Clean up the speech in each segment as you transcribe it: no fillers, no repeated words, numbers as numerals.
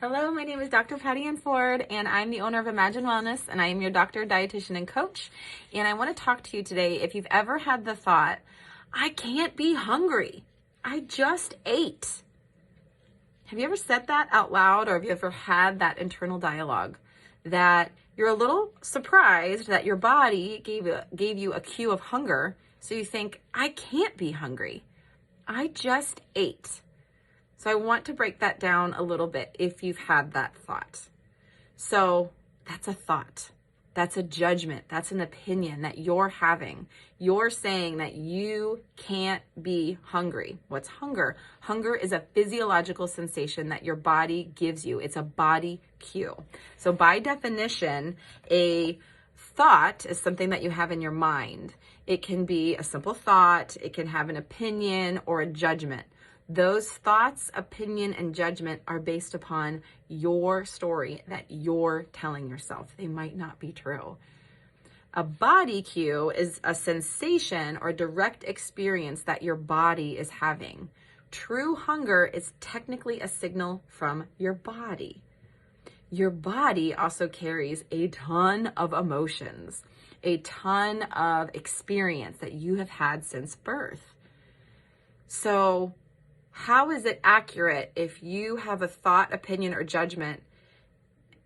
Hello, my name is Dr. Patty Ann Ford, and I'm the owner of Imagine Wellness, and I am your doctor, dietitian, and coach. And I want to talk to you today if you've ever had the thought, I can't be hungry. I just ate. Have you ever said that out loud, or have you ever had that internal dialogue that you're a little surprised that your body gave you a cue of hunger, so you think, I can't be hungry. I just ate. So I want to break that down a little bit if you've had that thought. So that's a thought. That's a judgment. That's an opinion that you're having. You're saying that you can't be hungry. What's hunger? Hunger is a physiological sensation that your body gives you. It's a body cue. So by definition, a thought is something that you have in your mind. It can be a simple thought. It can have an opinion or a judgment. Those thoughts, opinion, and judgment are based upon your story that you're telling yourself. They might not be true. A body cue is a sensation or direct experience that your body is having. True hunger is technically a signal from your body. Your body also carries a ton of emotions, a ton of experience that you have had since birth. So, how is it accurate if you have a thought, opinion, or judgment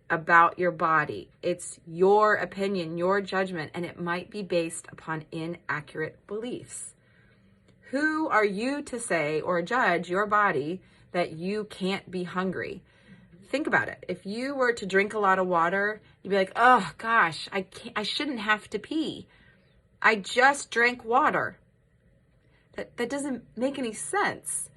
about your body? It's your opinion, your judgment, and it might be based upon inaccurate beliefs. Who are you to say or judge your body that you can't be hungry? Think about it. If you were to drink a lot of water, you'd be like, oh gosh, I shouldn't have to pee. I just drank water. That doesn't make any sense.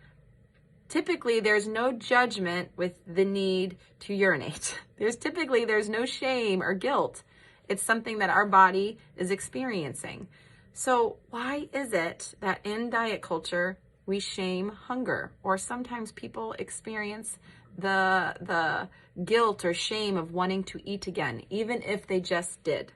Typically, there's no judgment with the need to urinate. There's no shame or guilt. It's something that our body is experiencing. So why is it that in diet culture, we shame hunger? Or sometimes people experience the guilt or shame of wanting to eat again, even if they just did.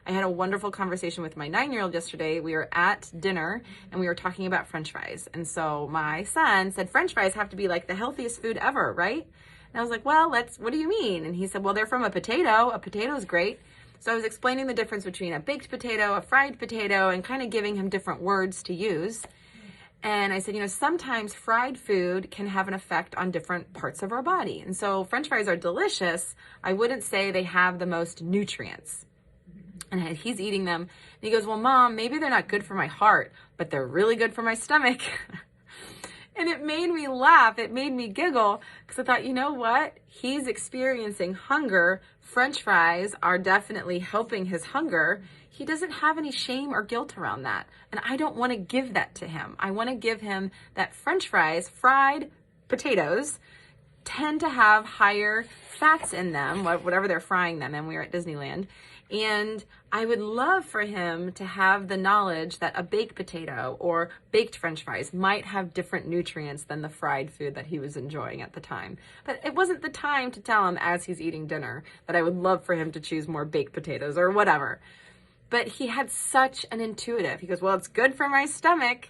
I had a wonderful conversation with my 9-year-old yesterday. We were at dinner and we were talking about French fries. And so my son said, French fries have to be like the healthiest food ever, right? And I was like, well, what do you mean? And he said, well, they're from a potato. A potato is great. So I was explaining the difference between a baked potato, a fried potato, and kind of giving him different words to use. And I said, sometimes fried food can have an effect on different parts of our body. And so French fries are delicious. I wouldn't say they have the most nutrients. And he's eating them. And he goes, well, Mom, maybe they're not good for my heart, but they're really good for my stomach. And it made me laugh. It made me giggle because I thought, you know what? He's experiencing hunger. French fries are definitely helping his hunger. He doesn't have any shame or guilt around that. And I don't want to give that to him. I want to give him that French fries, fried potatoes, tend to have higher fats in them, whatever they're frying them in. We were at Disneyland. And I would love for him to have the knowledge that a baked potato or baked French fries might have different nutrients than the fried food that he was enjoying at the time. But it wasn't the time to tell him as he's eating dinner that I would love for him to choose more baked potatoes or whatever. But he had such an intuitive. He goes, well, it's good for my stomach.